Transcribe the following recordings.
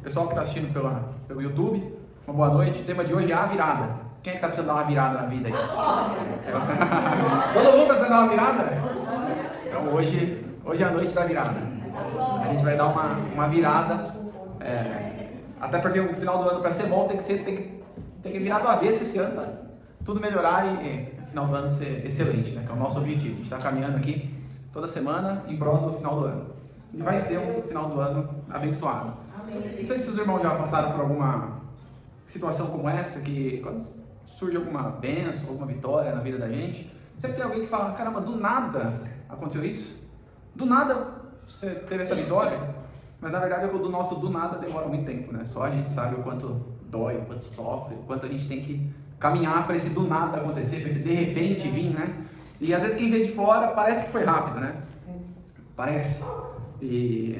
Pessoal que está assistindo pelo YouTube, uma boa noite. O tema de hoje é a virada. Quem é que está precisando dar uma virada na vida aí? Todo mundo está precisando dar uma virada? Então hoje é a noite da virada. A gente vai dar uma virada. Até porque o final do ano, para ser bom, tem que virar do avesso esse ano, para tudo melhorar e o final do ano ser excelente, né? Que é o nosso objetivo. A gente está caminhando aqui toda semana em prol do final do ano. E vai ser um final do ano abençoado. Não sei se os irmãos já passaram por alguma situação como essa, que quando surge alguma bênção, alguma vitória na vida da gente, sempre tem alguém que fala, caramba, do nada aconteceu isso? Do nada você teve essa vitória? Mas na verdade o do nosso do nada demora muito tempo, né? Só a gente sabe o quanto dói, o quanto sofre, o quanto a gente tem que caminhar para esse do nada acontecer, para esse de repente vir, né? E às vezes quem vê de fora parece que foi rápido, né? Parece. E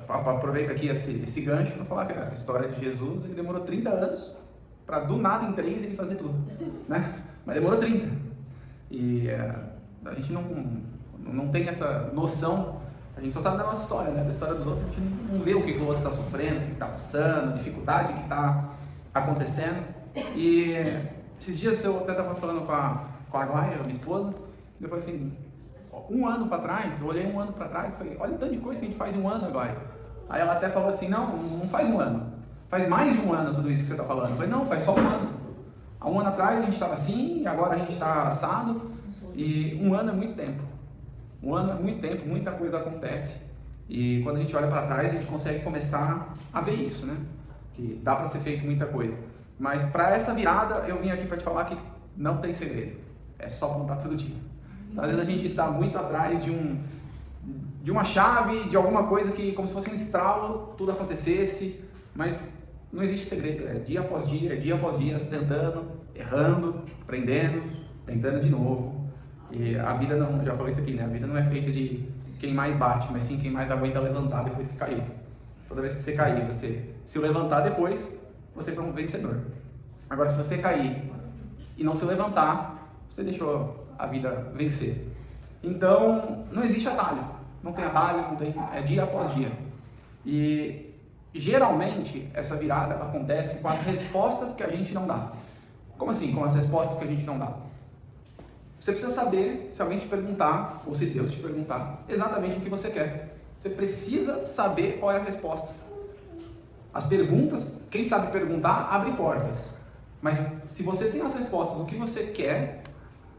aproveita aqui esse gancho para falar que a história de Jesus, ele demorou 30 anos para do nada em 3 ele fazer tudo, né? Mas demorou 30. E a gente não tem essa noção, a gente só sabe da nossa história, né? Da história dos outros, a gente não vê o que o outro está sofrendo, o que está passando, a dificuldade que está acontecendo. E esses dias eu até estava falando com a Glória, minha esposa, e eu falei assim, um ano para trás, eu olhei um ano para trás e falei, olha o tanto de coisa que a gente faz em um ano agora. Aí ela até falou assim, não faz um ano, faz mais de um ano tudo isso que você está falando. Eu falei, não, faz só um ano. Há um ano atrás a gente estava assim, e agora a gente está assado, e um ano é muito tempo. Um ano é muito tempo, muita coisa acontece. E quando a gente olha para trás, a gente consegue começar a ver isso, né? Que dá para ser feito muita coisa. Mas para essa virada, eu vim aqui para te falar que não tem segredo. É só contar todo dia. Então, às vezes a gente está muito atrás de uma chave, de alguma coisa que, como se fosse um estralo, tudo acontecesse, mas não existe segredo. É dia após dia, tentando, errando, aprendendo, tentando de novo. E a vida não, já falei isso aqui, né? A vida não é feita de quem mais bate, mas sim quem mais aguenta levantar depois que caiu. Toda vez que você cair, você se levantar depois, você foi um vencedor. Agora, se você cair e não se levantar, você deixou a vida vencer. Então, não existe atalho. Não tem atalho, é dia após dia. E geralmente essa virada acontece com as respostas que a gente não dá. Como assim, com as respostas que a gente não dá? Você precisa saber, se alguém te perguntar, ou se Deus te perguntar, exatamente o que você quer. Você precisa saber qual é a resposta. As perguntas, quem sabe perguntar, abre portas. Mas se você tem as respostas do que você quer,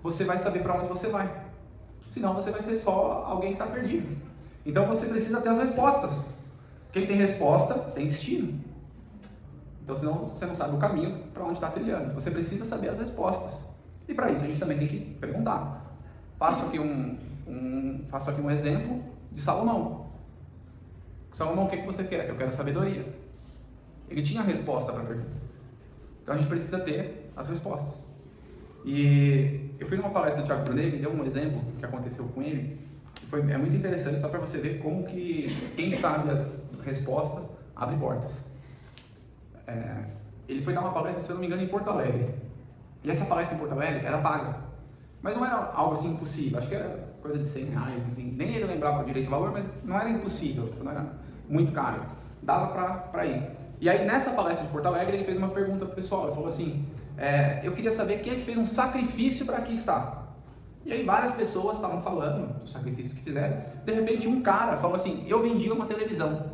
você vai saber para onde você vai. Senão você vai ser só alguém que está perdido. Então você precisa ter as respostas. Quem tem resposta tem destino. Então senão você não sabe o caminho para onde está trilhando. Você precisa saber as respostas. E para isso a gente também tem que perguntar. Faço aqui um exemplo de Salomão. Salomão, o que você quer? Eu quero sabedoria. Ele tinha a resposta para a pergunta. Então a gente precisa ter as respostas. E eu fui numa palestra do Thiago Brunet, ele deu um exemplo que aconteceu com ele, que é muito interessante, só para você ver como que quem sabe as respostas abre portas. Ele foi dar uma palestra, se eu não me engano, em Porto Alegre. E essa palestra em Porto Alegre era paga. Mas não era algo assim impossível, acho que era coisa de R$100, enfim, nem ele lembrava direito o valor, mas não era impossível, não era muito caro. Dava para ir. E aí nessa palestra de Porto Alegre ele fez uma pergunta para o pessoal, ele falou assim, eu queria saber quem é que fez um sacrifício para aqui estar. E aí várias pessoas estavam falando dos sacrifícios que fizeram. De repente um cara falou assim, eu vendi uma televisão.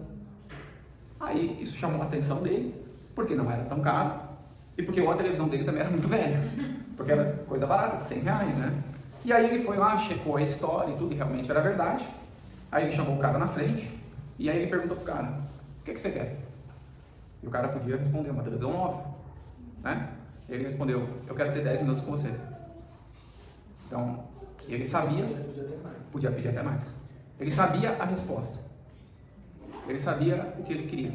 Aí isso chamou a atenção dele, porque não era tão caro, e porque a televisão dele também era muito velha, porque era coisa barata, de R$100, né? E aí ele foi lá, checou a história e tudo, e realmente era verdade. Aí ele chamou o cara na frente, e aí ele perguntou pro cara, o que você quer? E o cara podia responder, uma televisão nova, né? Ele respondeu, eu quero ter 10 minutos com você. Então, ele sabia, podia pedir até mais. Ele sabia a resposta. Ele sabia o que ele queria.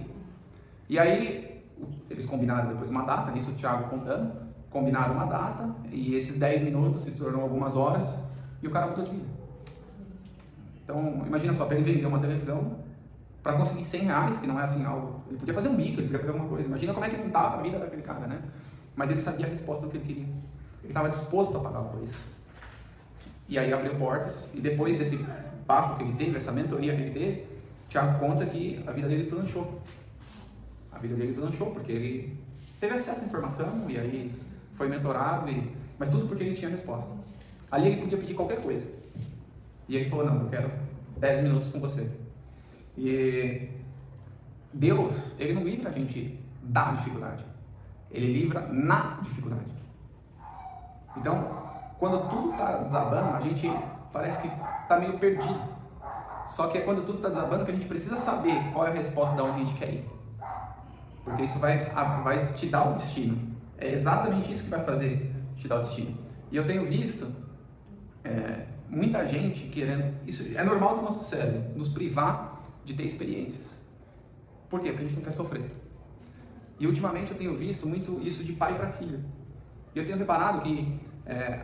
E aí, eles combinaram depois uma data, nisso o Thiago contando, combinaram uma data, e esses 10 minutos se tornou algumas horas, e o cara mudou de vida. Então, imagina só, para ele vender uma televisão, para conseguir R$100, que não é assim algo, ele podia fazer um bico, ele podia fazer alguma coisa, imagina como é que não estava a vida daquele cara, né? Mas ele sabia a resposta do que ele queria, ele estava disposto a pagar por isso. E aí abriu portas, e depois desse papo que ele teve, essa mentoria que ele teve, Thiago conta que a vida dele deslanchou. A vida dele deslanchou, porque ele teve acesso à informação, e aí foi mentorado, mas tudo porque ele tinha resposta. Ali ele podia pedir qualquer coisa. E ele falou, não, eu quero 10 minutos com você. E Deus, ele não livra a gente da dificuldade. Ele livra na dificuldade. Então, quando tudo está desabando, a gente parece que está meio perdido. Só que é quando tudo está desabando que a gente precisa saber qual é a resposta de onde a gente quer ir. Porque isso vai te dar o destino. É exatamente isso que vai fazer te dar o destino. E eu tenho visto muita gente querendo... Isso é normal do nosso cérebro, nos privar de ter experiências. Por quê? Porque a gente não quer sofrer. E ultimamente eu tenho visto muito isso de pai para filho. E eu tenho reparado que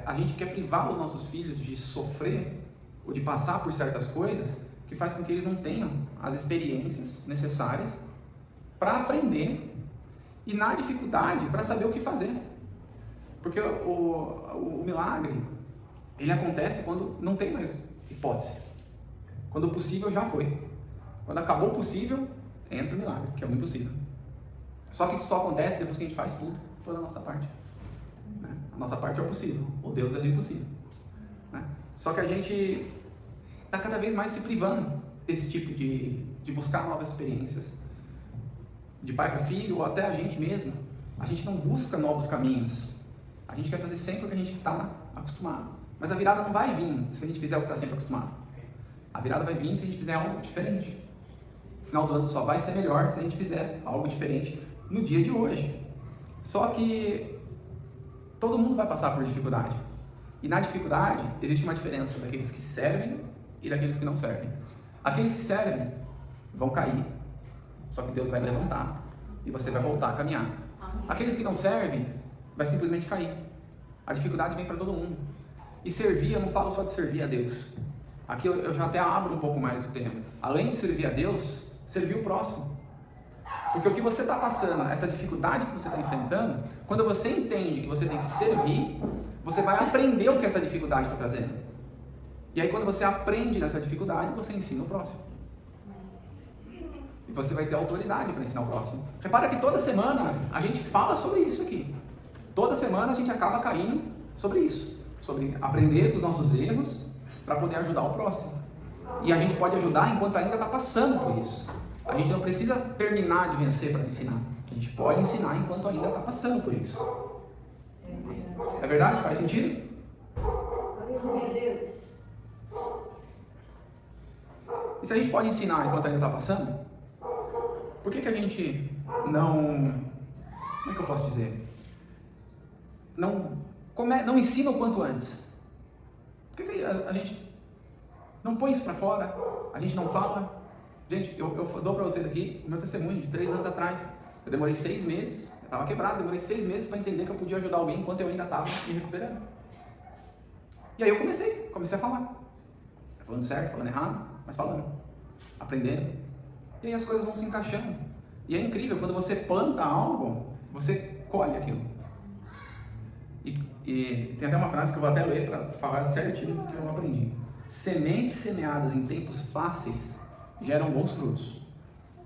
a gente quer privar os nossos filhos de sofrer ou de passar por certas coisas que faz com que eles não tenham as experiências necessárias para aprender e na dificuldade para saber o que fazer. Porque o milagre, ele acontece quando não tem mais hipótese. Quando o possível já foi. Quando acabou o possível, entra o milagre, que é o impossível. Só que isso só acontece depois que a gente faz tudo, toda a nossa parte. A nossa parte é o possível, o Deus é do impossível. Só que a gente está cada vez mais se privando desse tipo de buscar novas experiências. De pai para filho, ou até a gente mesmo, a gente não busca novos caminhos. A gente quer fazer sempre o que a gente está acostumado. Mas a virada não vai vir se a gente fizer o que está sempre acostumado. A virada vai vir se a gente fizer algo diferente. O final do ano só vai ser melhor se a gente fizer algo diferente no dia de hoje. Só que todo mundo vai passar por dificuldade. E na dificuldade existe uma diferença daqueles que servem e daqueles que não servem. Aqueles que servem vão cair, só que Deus vai levantar e você vai voltar a caminhar. Aqueles que não servem vai simplesmente cair. A dificuldade vem para todo mundo. E servir, eu não falo só de servir a Deus. Aqui eu já até abro um pouco mais o tema. Além de servir a Deus, servir o próximo. Porque o que você está passando, essa dificuldade que você está enfrentando, quando você entende que você tem que servir, você vai aprender o que essa dificuldade está trazendo. E aí quando você aprende nessa dificuldade, você ensina o próximo. E você vai ter autoridade para ensinar o próximo. Repara que toda semana a gente fala sobre isso aqui. Toda semana a gente acaba caindo sobre isso. Sobre aprender com os nossos erros para poder ajudar o próximo. E a gente pode ajudar enquanto ainda está passando por isso. A gente não precisa terminar de vencer para ensinar. A gente pode ensinar enquanto ainda está passando por isso. É verdade? Faz sentido? E se a gente pode ensinar enquanto ainda está passando, por que a gente não... Como é que eu posso dizer? Não ensina o quanto antes. Por que a gente não põe isso para fora? A gente não fala? Gente, eu dou para vocês aqui o meu testemunho de 3 anos atrás. Eu demorei 6 meses, eu estava quebrado, demorei 6 meses para entender que eu podia ajudar alguém enquanto eu ainda estava me recuperando. E aí eu comecei a falar. Falando certo, falando errado, mas falando. Aprendendo. E aí as coisas vão se encaixando. E é incrível, quando você planta algo, você colhe aquilo. E tem até uma frase que eu vou até ler para falar certinho do que eu aprendi. Sementes semeadas em tempos fáceis geram bons frutos.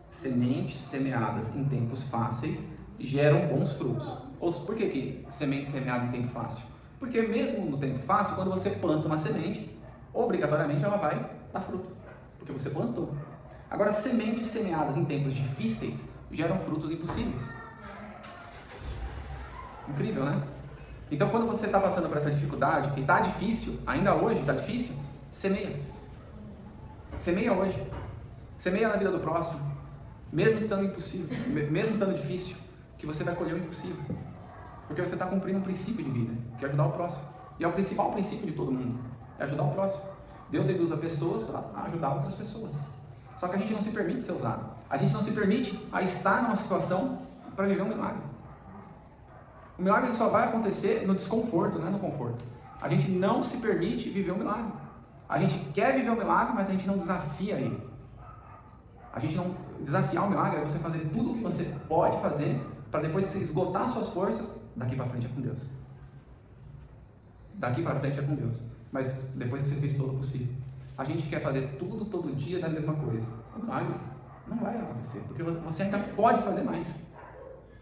Sementes semeadas em tempos fáceis geram bons frutos. Por que semente semeada em tempo fácil? Porque mesmo no tempo fácil, quando você planta uma semente, obrigatoriamente ela vai dar fruto. Porque você plantou. Agora, sementes semeadas em tempos difíceis geram frutos impossíveis. Incrível, né? Então, quando você está passando por essa dificuldade, que está difícil, ainda hoje está difícil, semeia. Semeia hoje. Semeia na vida do próximo. Mesmo estando impossível, mesmo estando difícil, que você vai colher o impossível. Porque você está cumprindo um princípio de vida, que é ajudar o próximo. E é o principal princípio de todo mundo, é ajudar o próximo. Deus ele usa pessoas para ajudar outras pessoas. Só que a gente não se permite ser usado. A gente não se permite a estar numa situação para viver um milagre. O milagre só vai acontecer no desconforto, não é no conforto. A gente não se permite viver um milagre. A gente quer viver um milagre, mas a gente não desafia ele. A gente não desafiar o milagre é você fazer tudo o que você pode fazer para depois que você esgotar suas forças, daqui para frente é com Deus. Daqui para frente é com Deus. Mas depois que você fez todo o possível. A gente quer fazer tudo todo dia da mesma coisa. O milagre Não vai acontecer, porque você ainda pode fazer mais.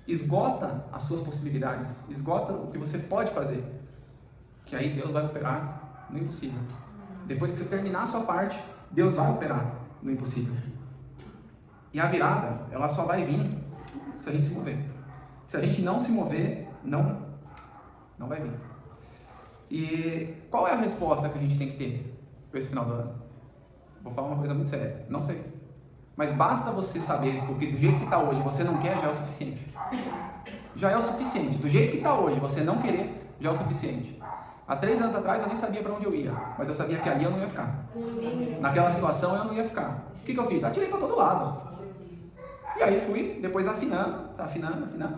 Esgota as suas possibilidades, esgota o que você pode fazer, que aí Deus vai operar no impossível. Depois que você terminar a sua parte, Deus vai operar no impossível. E a virada, ela só vai vir se a gente se mover. Se a gente não se mover, não vai vir. E qual é a resposta que a gente tem que ter para esse final do ano? Vou falar uma coisa muito séria, não sei. Mas basta você saber que do jeito que está hoje você não quer, já é o suficiente. Já é o suficiente. Do jeito que está hoje você não querer, já é o suficiente. Há 3 anos atrás eu nem sabia para onde eu ia, mas eu sabia que ali eu não ia ficar. Naquela situação eu não ia ficar. O que eu fiz? Atirei para todo lado. E aí fui, depois afinando,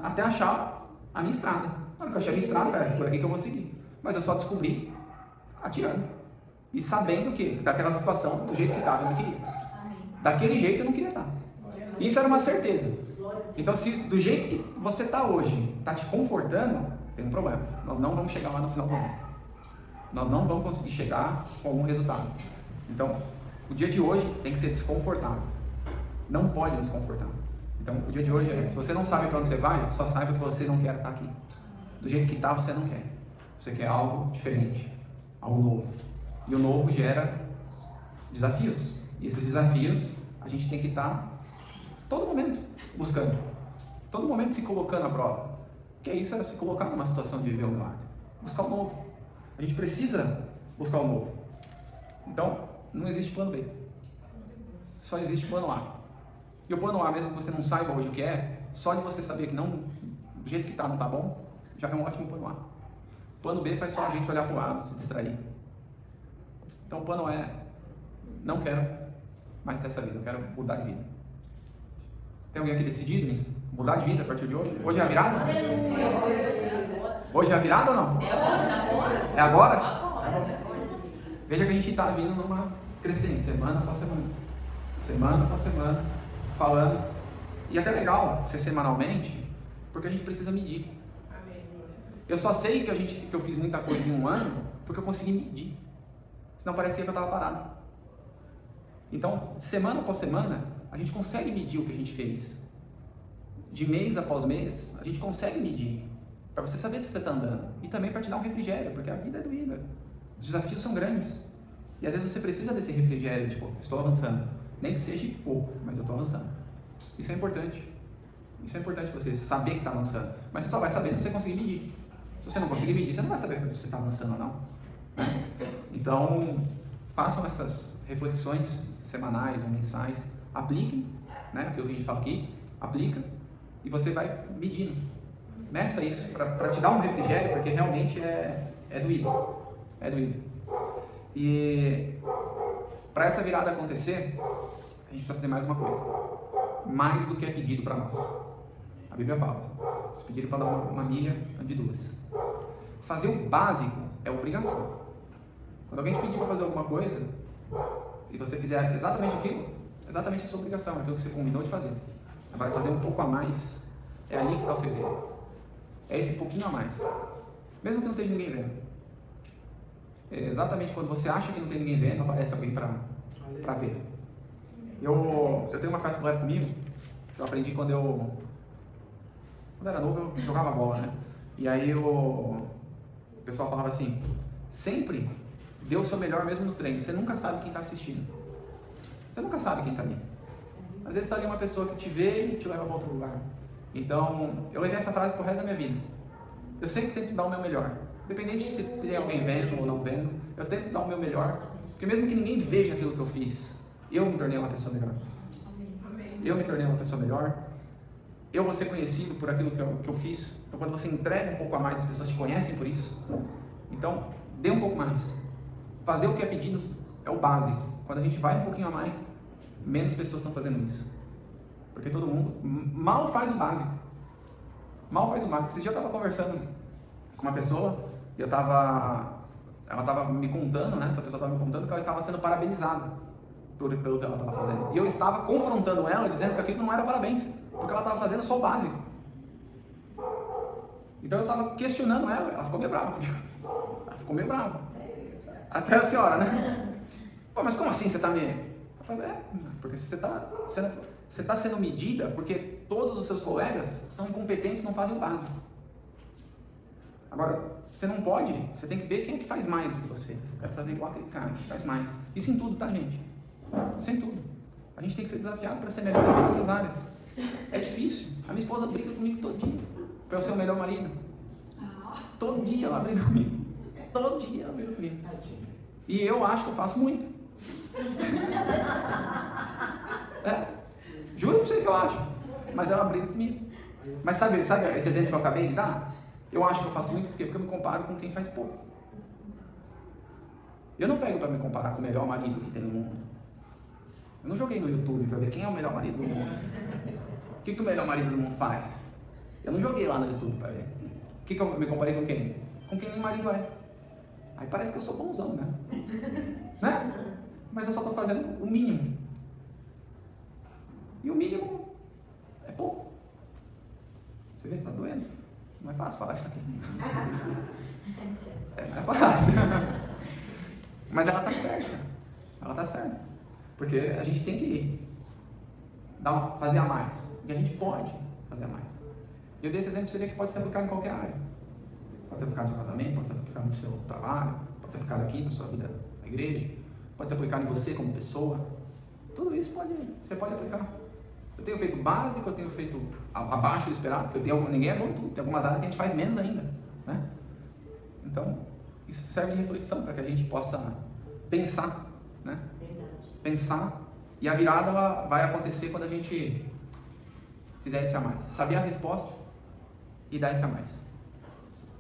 até achar a minha estrada. Na hora que eu achei a minha estrada, é por aqui que eu vou seguir. Mas eu só descobri atirando. E sabendo que, daquela situação, do jeito que estava, eu não queria. Daquele jeito eu não queria estar. Isso era uma certeza. Então, se do jeito que você está hoje, está te confortando, tem um problema. Nós não vamos chegar lá no final do ano. Nós não vamos conseguir chegar com algum resultado. Então, o dia de hoje tem que ser desconfortável. Não pode desconfortar. Então, o dia de hoje é, se você não sabe para onde você vai, só saiba que você não quer estar aqui. Do jeito que está, você não quer. Você quer algo diferente, algo novo. E o novo gera desafios. E esses desafios, a gente tem que estar todo momento buscando. Todo momento se colocando à prova. Porque isso é se colocar numa situação de viver o milagre. Buscar o novo. A gente precisa buscar o novo. Então, não existe plano B. Só existe plano A. E o plano A, mesmo que você não saiba hoje o que é, só de você saber que não, do jeito que está não está bom, já é um ótimo plano A. O plano B faz só a gente olhar para o lado, se distrair. Então o plano A é, não quero mais ter essa vida, eu quero mudar de vida. Tem alguém aqui decidido em mudar de vida a partir de hoje? Hoje é a virada? Hoje é a virada ou não? É agora? Veja que a gente está vindo numa crescente, semana após semana. Semana após semana, falando. E até legal ser semanalmente, porque a gente precisa medir. Eu só sei que eu fiz muita coisa em um ano, porque eu consegui medir. Senão parecia que eu estava parado. Então, semana após semana, a gente consegue medir o que a gente fez. De mês após mês, a gente consegue medir. Para você saber se você está andando. E também para te dar um refrigério, porque a vida é doída. Os desafios são grandes. E às vezes você precisa desse refrigério, tipo, estou avançando. Nem que seja pouco, mas eu estou avançando. Isso é importante. Isso é importante você saber que está avançando. Mas você só vai saber se você conseguir medir. Se você não conseguir medir, você não vai saber se você está avançando ou não. Então, façam essas reflexões semanais ou mensais. Apliquem, né? Aquilo que a gente fala aqui. Aplica e você vai medindo. Meça isso para te dar um refrigério, porque realmente é doído. É doído. E para essa virada acontecer, a gente precisa fazer mais uma coisa. Mais do que é pedido para nós. A Bíblia fala, se pedirem para dar uma milha, ande 2. Fazer o básico é obrigação. Quando alguém te pedir para fazer alguma coisa, e você fizer exatamente aquilo, exatamente a sua obrigação, aquilo que você combinou de fazer. Agora, fazer um pouco a mais, é ali que está o segredo. É esse pouquinho a mais. Mesmo que não tenha ninguém vendo. É exatamente quando você acha que não tem ninguém vendo, aparece alguém para ver. Eu tenho uma frase que leva comigo, que eu aprendi quando era novo, eu jogava bola, né? E aí o pessoal falava assim, sempre dê o seu melhor mesmo no treino, você nunca sabe quem está assistindo. Você nunca sabe quem está ali. Às vezes está ali uma pessoa que te vê e te leva para outro lugar. Então, eu levei essa frase pro resto da minha vida. Eu sempre tento dar o meu melhor. Independente se tem alguém vendo ou não vendo, eu tento dar o meu melhor. Porque mesmo que ninguém veja aquilo que eu fiz, eu me tornei uma pessoa melhor. Eu me tornei uma pessoa melhor. Eu vou ser conhecido por aquilo que eu fiz. Então, quando você entrega um pouco a mais, as pessoas te conhecem por isso. Então, dê um pouco mais. Fazer o que é pedido é o básico. Quando a gente vai um pouquinho a mais, menos pessoas estão fazendo isso. Porque todo mundo mal faz o básico. Mal faz o básico. Esse dia eu estava conversando com uma pessoa e ela estava me contando, né? Essa pessoa estava me contando que ela estava sendo parabenizada pelo que ela estava fazendo. E eu estava confrontando ela, dizendo que aquilo não era parabéns, porque ela estava fazendo só o básico. Então eu estava questionando ela ficou meio brava comigo. Ela ficou meio brava. Até a senhora, né? Pô, mas como assim você está me... Eu falei, porque você está sendo... Você está sendo medida porque todos os seus colegas são incompetentes, não fazem o básico. Agora, você não pode, você tem que ver quem é que faz mais do que você. Eu quero fazer igual aquele cara que faz mais. Isso em tudo, tá, gente? Isso em tudo. A gente tem que ser desafiado para ser melhor em todas as áreas. É difícil. A minha esposa briga comigo todo dia para eu ser o melhor marido. Todo dia ela briga comigo. Todo dia ela briga comigo. E eu acho que eu faço muito. Juro pra você que eu acho. Mas ela briga comigo. Mas sabe esse exemplo que eu acabei de dar? Eu acho que eu faço muito porque eu me comparo com quem faz pouco. Eu não pego para me comparar com o melhor marido que tem no mundo. Eu não joguei no YouTube para ver quem é o melhor marido do mundo. O que o melhor marido do mundo faz? Eu não joguei lá no YouTube para ver. O que eu me comparei com quem? Com quem nem marido é. Aí parece que eu sou bonzão, né? Mas eu só estou fazendo o mínimo. E o mínimo é pouco. Você vê? Tá doendo. Não é fácil falar isso aqui. Não é fácil. Mas ela tá certa. Ela tá certa. Porque a gente tem que fazer a mais. E a gente pode fazer a mais. E eu dei esse exemplo para você ver que pode ser aplicado em qualquer área. Pode ser aplicado no seu casamento, pode ser aplicado no seu trabalho, pode ser aplicado aqui na sua vida na igreja, pode ser aplicado em você como pessoa. Tudo isso você pode aplicar. Eu tenho feito básico, eu tenho feito abaixo do esperado, porque ninguém é bom em tudo. Tem algumas áreas que a gente faz menos ainda, né? Então, isso serve de reflexão para que a gente possa pensar, né? Pensar. E a virada ela vai acontecer quando a gente fizer esse a mais. Saber a resposta e dar esse a mais.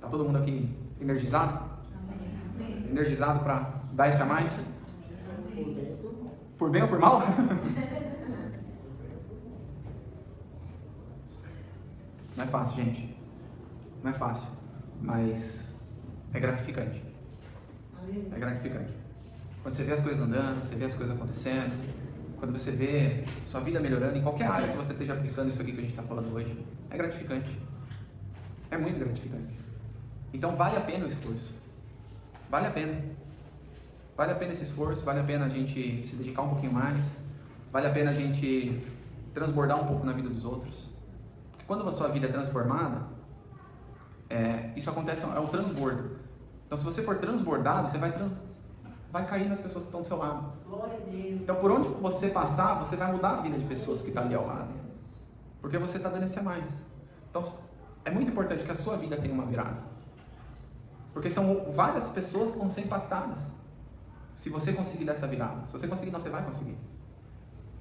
Tá todo mundo aqui energizado? Amém. Energizado para dar esse a mais? Por bem ou por mal? Não é fácil, gente. Não é fácil. Mas é gratificante. É gratificante. Quando você vê as coisas andando, você vê as coisas acontecendo, quando você vê sua vida melhorando, em qualquer área que você esteja aplicando isso aqui que a gente está falando hoje, é gratificante. É muito gratificante. Então vale a pena o esforço. Vale a pena. Vale a pena esse esforço, vale a pena a gente se dedicar um pouquinho mais, vale a pena a gente transbordar um pouco na vida dos outros. Porque quando a sua vida é transformada, isso acontece, é um transbordo. Então se você for transbordado, você vai cair nas pessoas que estão do seu lado. Então por onde você passar, você vai mudar a vida de pessoas que estão ali ao lado. Porque você está dando esse a mais. Então é muito importante que a sua vida tenha uma virada. Porque são várias pessoas que vão ser impactadas. Se você conseguir dar essa virada. Se você conseguir, não, você vai conseguir.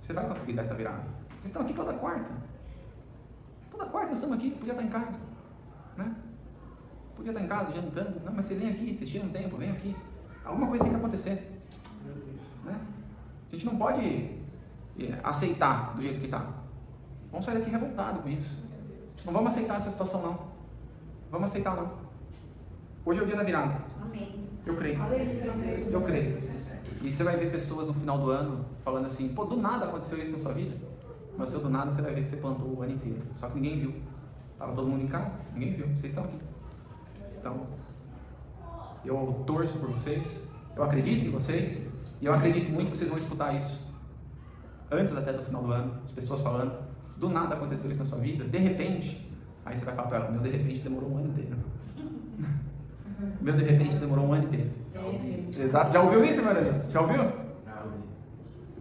Você vai conseguir dar essa virada. Vocês estão aqui toda quarta. Toda quarta nós estamos aqui, podia estar em casa. Né? Podia estar em casa, jantando. Não, mas vocês vêm aqui, assistindo um tempo, vem aqui. Alguma coisa tem que acontecer. Né? A gente não pode aceitar do jeito que está. Vamos sair daqui revoltados com isso. Não vamos aceitar essa situação, não. Vamos aceitar, não. Hoje é o dia da virada. Amém. Eu creio. Eu creio. E você vai ver pessoas no final do ano falando assim, pô, do nada aconteceu isso na sua vida. Mas se do nada você vai ver que você plantou o ano inteiro. Só que ninguém viu. Estava todo mundo em casa, ninguém viu. Vocês estão aqui. Então, eu torço por vocês. Eu acredito em vocês. E eu acredito muito que vocês vão escutar isso. Antes até do final do ano. As pessoas falando, do nada aconteceu isso na sua vida. De repente. Aí você vai falar para ela, meu de repente demorou um ano inteiro. Meu de repente demorou um ano inteiro. Exato. Já ouviu isso, meu Deus? Já ouviu? Já ouvi.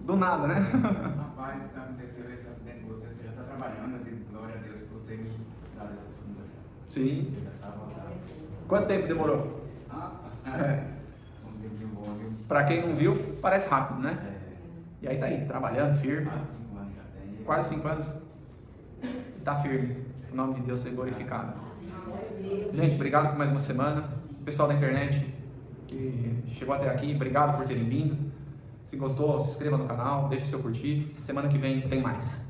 Do nada, né? Rapaz, se aconteceu esse acidente com você, você já está trabalhando, eu digo glória a Deus por ter me dado essa segunda chance. Sim. Já está voltado. Quanto tempo demorou? Um tempinho bom, viu? Pra quem não viu, parece rápido, né? E aí tá aí, trabalhando, firme. Quase 5 anos já tem. Quase 5 anos. Tá firme. O nome de Deus seja glorificado. Gente, obrigado por mais uma semana. Pessoal da internet que chegou até aqui, obrigado por terem vindo. Se gostou, se inscreva no canal, deixe o seu curtir. Semana que vem tem mais.